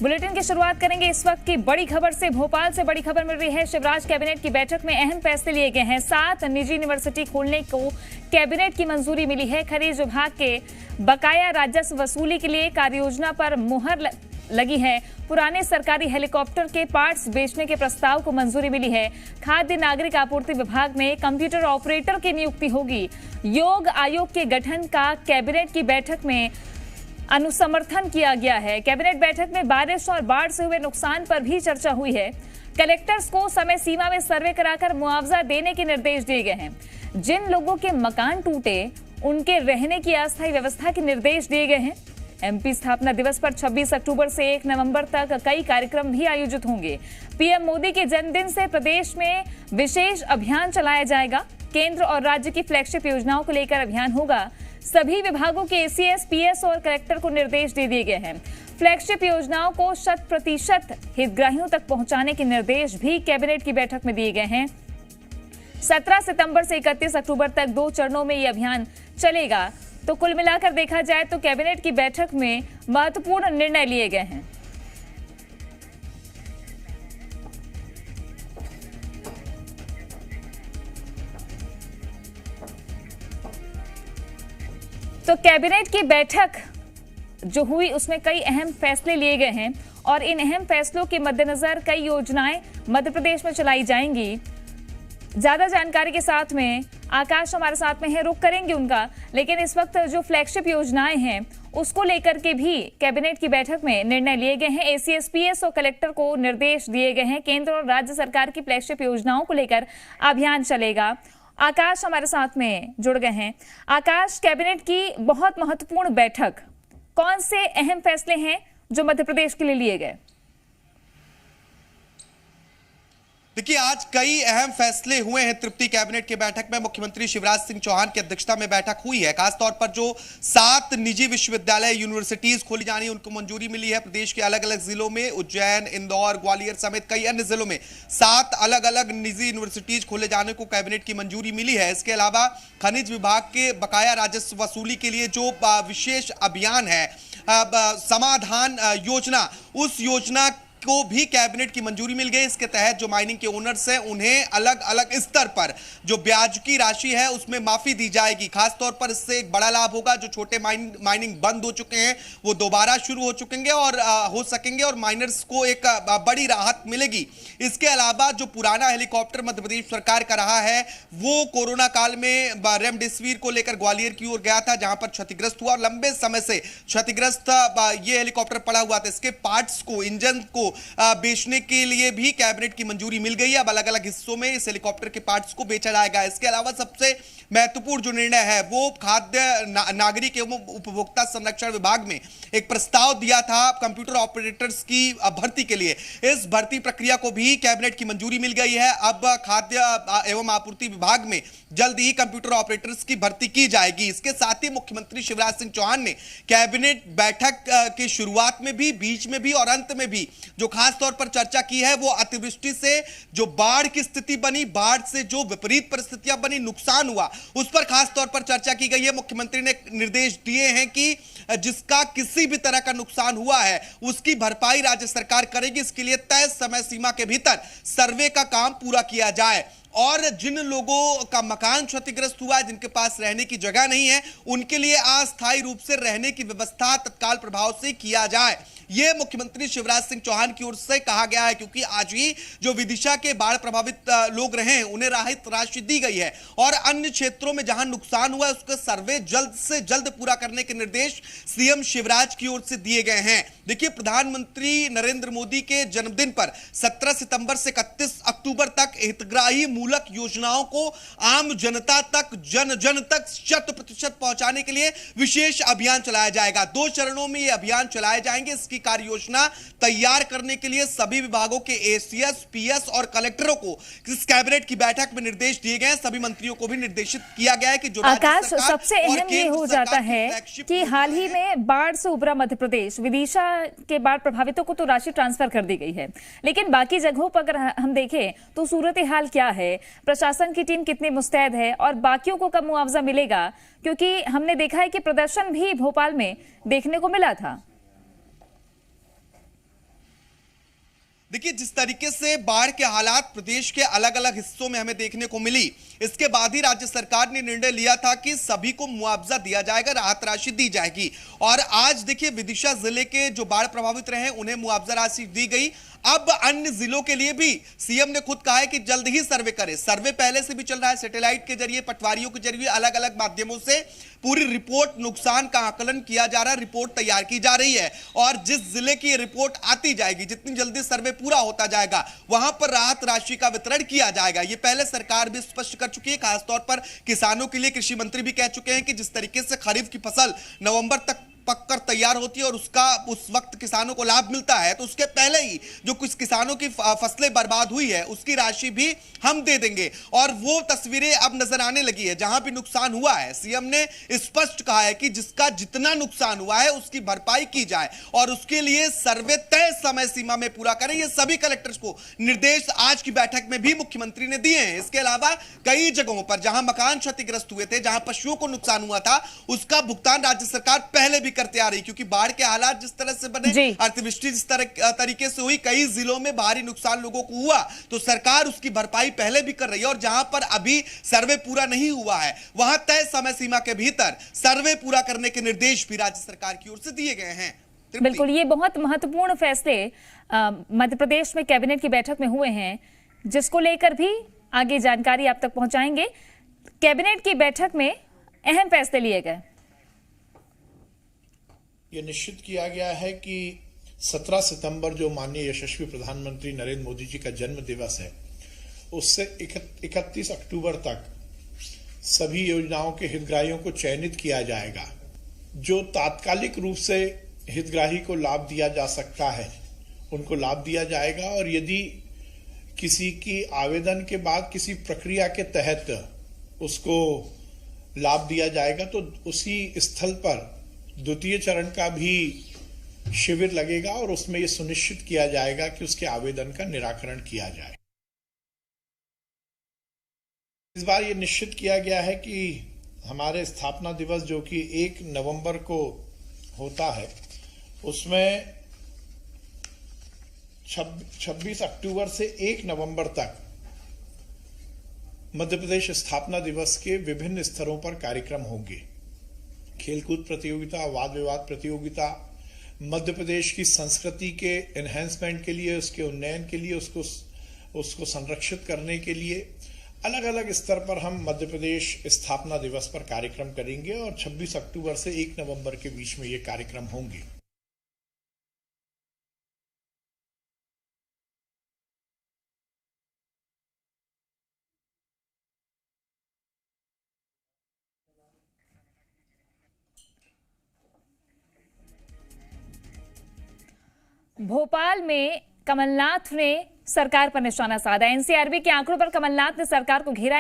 Bulletin की शुरुआत करेंगे इस वक्त की बड़ी खबर से। भोपाल से बड़ी खबर मिल रही है। शिवराज कैबिनेट की बैठक में अहम फैसले लिए गए हैं। 7 निजी यूनिवर्सिटी खोलने को कैबिनेट की मंजूरी मिली है। खनिज विभाग के बकाया राजस्व वसूली के लिए कार्ययोजना पर मुहर लगी है। पुराने सरकारी हेलीकॉप्टर के पार्ट्स बेचने के प्रस्ताव को मंजूरी मिली है। खाद्य नागरिक आपूर्ति विभाग में कंप्यूटर ऑपरेटर की नियुक्ति होगी। योग आयोग के गठन का कैबिनेट की बैठक में अनुसमर्थन किया गया है। कैबिनेट बैठक में बारिश और बाढ़ से हुए नुकसान पर भी चर्चा हुई है। कलेक्टर्स को समय सीमा में सर्वे कराकर मुआवजा देने के निर्देश दिए गए हैं। जिन लोगों के मकान टूटे उनके रहने की अस्थायी व्यवस्था के निर्देश दिए गए हैं। एमपी स्थापना दिवस पर 26 अक्टूबर से 1 नवंबर तक कई कार्यक्रम भी आयोजित होंगे। पीएम मोदी के जन्मदिन से प्रदेश में विशेष अभियान चलाया जाएगा। केंद्र और राज्य की फ्लैगशिप योजनाओं को लेकर अभियान होगा। सभी विभागों के एसीएस, पीएस और कलेक्टर को निर्देश दे दिए गए हैं। फ्लैगशिप योजनाओं को 100% हितग्राहियों तक पहुंचाने के निर्देश भी कैबिनेट की बैठक में दिए गए हैं। 17 सितंबर से 31 अक्टूबर तक 2 चरणों में ये अभियान चलेगा। तो कुल मिलाकर देखा जाए तो कैबिनेट की बैठक में महत्वपूर्ण निर्णय लिए गए हैं। तो कैबिनेट की बैठक जो हुई उसमें कई अहम फैसले लिए गए हैं और इन अहम फैसलों के मद्देनजर कई योजनाएं मध्य प्रदेश में चलाई जाएंगी। ज्यादा जानकारी के साथ में आकाश हमारे साथ में है, रुक करेंगे उनका। लेकिन इस वक्त जो फ्लैगशिप योजनाएं हैं उसको लेकर के भी कैबिनेट की बैठक में निर्णय लिए गए हैं। एसीएस, पीएस और कलेक्टर को निर्देश दिए गए हैं। केंद्र और राज्य सरकार की फ्लैगशिप योजनाओं को लेकर अभियान चलेगा। आकाश हमारे साथ में जुड़ गए हैं। आकाश, कैबिनेट की बहुत महत्वपूर्ण बैठक, कौन से अहम फैसले हैं जो मध्य प्रदेश के लिए लिए गए? देखिए, आज कई अहम फैसले हुए हैं तृप्ति कैबिनेट की बैठक में। मुख्यमंत्री शिवराज सिंह चौहान की अध्यक्षता में बैठक हुई है। खासतौर पर जो 7 निजी विश्वविद्यालय यूनिवर्सिटीज खोली जानी है उनको मंजूरी मिली है। प्रदेश के अलग अलग जिलों में, उज्जैन, इंदौर, ग्वालियर समेत कई अन्य जिलों में 7 अलग अलग निजी यूनिवर्सिटीज खोले जाने को कैबिनेट की मंजूरी मिली है। इसके अलावा खनिज विभाग के बकाया राजस्व वसूली के लिए जो विशेष अभियान है, समाधान योजना, उस योजना को भी कैबिनेट की मंजूरी मिल गई। इसके तहत जो माइनिंग के ओनर्स हैं उन्हें अलग अलग स्तर पर जो ब्याज की राशि है उसमें माफी दी जाएगी। खासतौर पर इससे एक बड़ा लाभ होगा। जो छोटे माइनिंग बंद हो चुके हैं वो दोबारा शुरू हो चुकेंगे और हो सकेंगे और माइनर्स को एक बड़ी राहत मिलेगी। इसके अलावा जो पुराना हेलीकॉप्टर मध्य प्रदेश सरकार का रहा है वो कोरोना काल में रेमडेसिविर को लेकर ग्वालियर की ओर गया था, जहां पर क्षतिग्रस्त हुआ और लंबे समय से क्षतिग्रस्त ये हेलीकॉप्टर पड़ा हुआ था। इसके पार्ट्स को, इंजन को बेचने के लिए भी कैबिनेट की मंजूरी मिल गई है। अब अलग अलग हिस्सों में इस हेलीकॉप्टर के पार्ट्स को बेचा जाएगा। इसके अलावा सबसे महत्वपूर्ण जो निर्णय है वो खाद्य नागरिक एवं उपभोक्ता संरक्षण विभाग में एक प्रस्ताव दिया था कंप्यूटर ऑपरेटर्स की भर्ती के लिए। इस भर्ती प्रक्रिया को भी कैबिनेट की मंजूरी मिल गई है। अब खाद्य एवं आपूर्ति विभाग में जल्द ही कंप्यूटर ऑपरेटर्स की भर्ती की जाएगी। इसके साथ ही मुख्यमंत्री शिवराज सिंह चौहान ने कैबिनेट बैठक की शुरुआत में भी, बीच में भी और अंत में भी जो खास तौर पर चर्चा की है वो अतिवृष्टि से जो बाढ़ की स्थिति बनी, बाढ़ से जो विपरीत परिस्थितियां बनी, नुकसान हुआ, उस पर खास तौर पर चर्चा की गई है। मुख्यमंत्री ने निर्देश दिए हैं कि जिसका किसी भी तरह का नुकसान हुआ है उसकी भरपाई राज्य सरकार करेगी। इसके लिए तय समय सीमा के भीतर सर्वे का काम पूरा किया जाए और जिन लोगों का मकान क्षतिग्रस्त हुआ है, जिनके पास रहने की जगह नहीं है, उनके लिए अस्थायी रूप से रहने की व्यवस्था तत्काल प्रभाव से किया जाए। यह मुख्यमंत्री शिवराज सिंह चौहान की ओर से कहा गया है, क्योंकि आज ही जो विदिशा के बाढ़ प्रभावित लोग रहे हैं उन्हें राहत राशि दी गई है और अन्य क्षेत्रों में जहां नुकसान हुआ है उसका सर्वे जल्द से जल्द पूरा करने के निर्देश सीएम शिवराज की ओर से दिए गए हैं। देखिए, प्रधानमंत्री नरेंद्र मोदी के जन्मदिन पर 17 सितंबर से 31 अक्टूबर तक हितग्राही मूलक योजनाओं को आम जनता तक, जन जन तक 100% पहुंचाने के लिए विशेष अभियान चलाया जाएगा। 2 चरणों में यह अभियान चलाए जाएंगे। इसकी कार्य योजना तैयार करने के लिए सभी विभागों के एसीएस, पीएस और कलेक्टरों को इस कैबिनेट की बैठक में निर्देश दिए गए हैं। सभी मंत्रियों को भी निर्देशित किया गया है कि जो आकाश, सबसे अहम ये हो जाता है कि हाल ही में बाढ़ से उभरा मध्य प्रदेश, विदिशा के बाढ़ प्रभावितों को तो राशि ट्रांसफर कर दी गई है, लेकिन बाकी जगहों पर अगर हम देखें तो सूरत हाल क्या है, प्रशासन की टीम कितनी मुस्तैद है और बाकियों को कब मुआवजा मिलेगा? क्योंकि हमने देखा है कि प्रदर्शन भी भोपाल में देखने को मिला था। देखिए, जिस तरीके से बाढ़ के हालात प्रदेश के अलग अलग हिस्सों में हमें देखने को मिली, इसके बाद ही राज्य सरकार ने निर्णय लिया था कि सभी को मुआवजा दिया जाएगा, राहत राशि दी जाएगी। और आज देखिए, विदिशा जिले के जो बाढ़ प्रभावित रहे उन्हें मुआवजा राशि दी गई। अब अन्य जिलों के लिए भी सीएम ने खुद कहा है कि जल्द ही सर्वे करें। सर्वे पहले से भी चल रहा है, सैटेलाइट के जरिए, पटवारियों के जरिए, अलग अलग माध्यमों से पूरी रिपोर्ट, नुकसान का आकलन किया जा रहा है, रिपोर्ट तैयार की जा रही है। और जिस जिले की रिपोर्ट आती जाएगी, जितनी जल्दी सर्वे पूरा होता जाएगा, वहां पर राहत राशि का वितरण किया जाएगा। ये पहले सरकार भी स्पष्ट कर चुकी है, खासतौर पर किसानों के लिए। कृषि मंत्री भी कह चुके हैं कि जिस तरीके से खरीफ की फसल नवंबर तक पककर तैयार होती है और उसका उस वक्त किसानों को लाभ मिलता है, तो उसके पहले ही जो कुछ किसानों की फसलें बर्बाद हुई है उसकी राशि भी हम दे देंगे। और वो तस्वीरें अब नजर आने लगी है। जहां भी नुकसान हुआ है, सीएम ने स्पष्ट कहा है कि जिसका जितना नुकसान हुआ है उसकी भरपाई की जाए और उसके लिए सर्वे तय समय सीमा में पूरा करें। ये सभी कलेक्टर्स को निर्देश आज की बैठक में भी मुख्यमंत्री ने दिए हैं। इसके अलावा कई जगहों पर जहां मकान क्षतिग्रस्त हुए थे, जहां पशुओं को नुकसान हुआ था, उसका भुगतान राज्य सरकार पहले भी करते आ रही, क्योंकि बाढ़ के हालात जिस तरह से बने, अतिवृष्टि जिस तरीके से हुई, कई जिलों में भारी नुकसान लोगों को हुआ, तो सरकार उसकी भरपाई पहले भी कर रही है। और जहां पर अभी सर्वे पूरा नहीं हुआ है, वहां तय समय सीमा के भीतर सर्वे पूरा करने के निर्देश भी राज्य सरकार की ओर से दिए गए हैं। बिल्कुल, ये बहुत महत्वपूर्ण फैसले मध्य प्रदेश में कैबिनेट की बैठक में हुए हैं, जिसको लेकर भी आगे जानकारी आप तक पहुंचाएंगे। कैबिनेट की बैठक में अहम फैसले लिए गए। ये निश्चित किया गया है कि 17 सितंबर जो माननीय यशस्वी प्रधानमंत्री नरेंद्र मोदी जी का जन्म दिवस है, उससे 31 अक्टूबर तक सभी योजनाओं के हितग्राहियों को चयनित किया जाएगा। जो तात्कालिक रूप से हितग्राही को लाभ दिया जा सकता है, उनको लाभ दिया जाएगा। और यदि किसी की आवेदन के बाद किसी प्रक्रिया के तहत उसको लाभ दिया जाएगा, तो उसी स्थल पर द्वितीय चरण का भी शिविर लगेगा और उसमें यह सुनिश्चित किया जाएगा कि उसके आवेदन का निराकरण किया जाए। इस बार यह निश्चित किया गया है कि हमारे स्थापना दिवस जो कि 1 नवंबर को होता है, उसमें 26 अक्टूबर से 1 नवंबर तक मध्य प्रदेश स्थापना दिवस के विभिन्न स्तरों पर कार्यक्रम होंगे। खेलकूद प्रतियोगिता, वाद विवाद प्रतियोगिता, मध्य प्रदेश की संस्कृति के एनहेंसमेंट के लिए, उसके उन्नयन के लिए, उसको संरक्षित करने के लिए अलग अलग स्तर पर हम मध्य प्रदेश स्थापना दिवस पर कार्यक्रम करेंगे। और 26 अक्टूबर से 1 नवंबर के बीच में ये कार्यक्रम होंगे। भोपाल में कमलनाथ ने सरकार पर निशाना साधा। एनसीआरबी के आंकड़ों पर कमलनाथ ने सरकार को घेरा।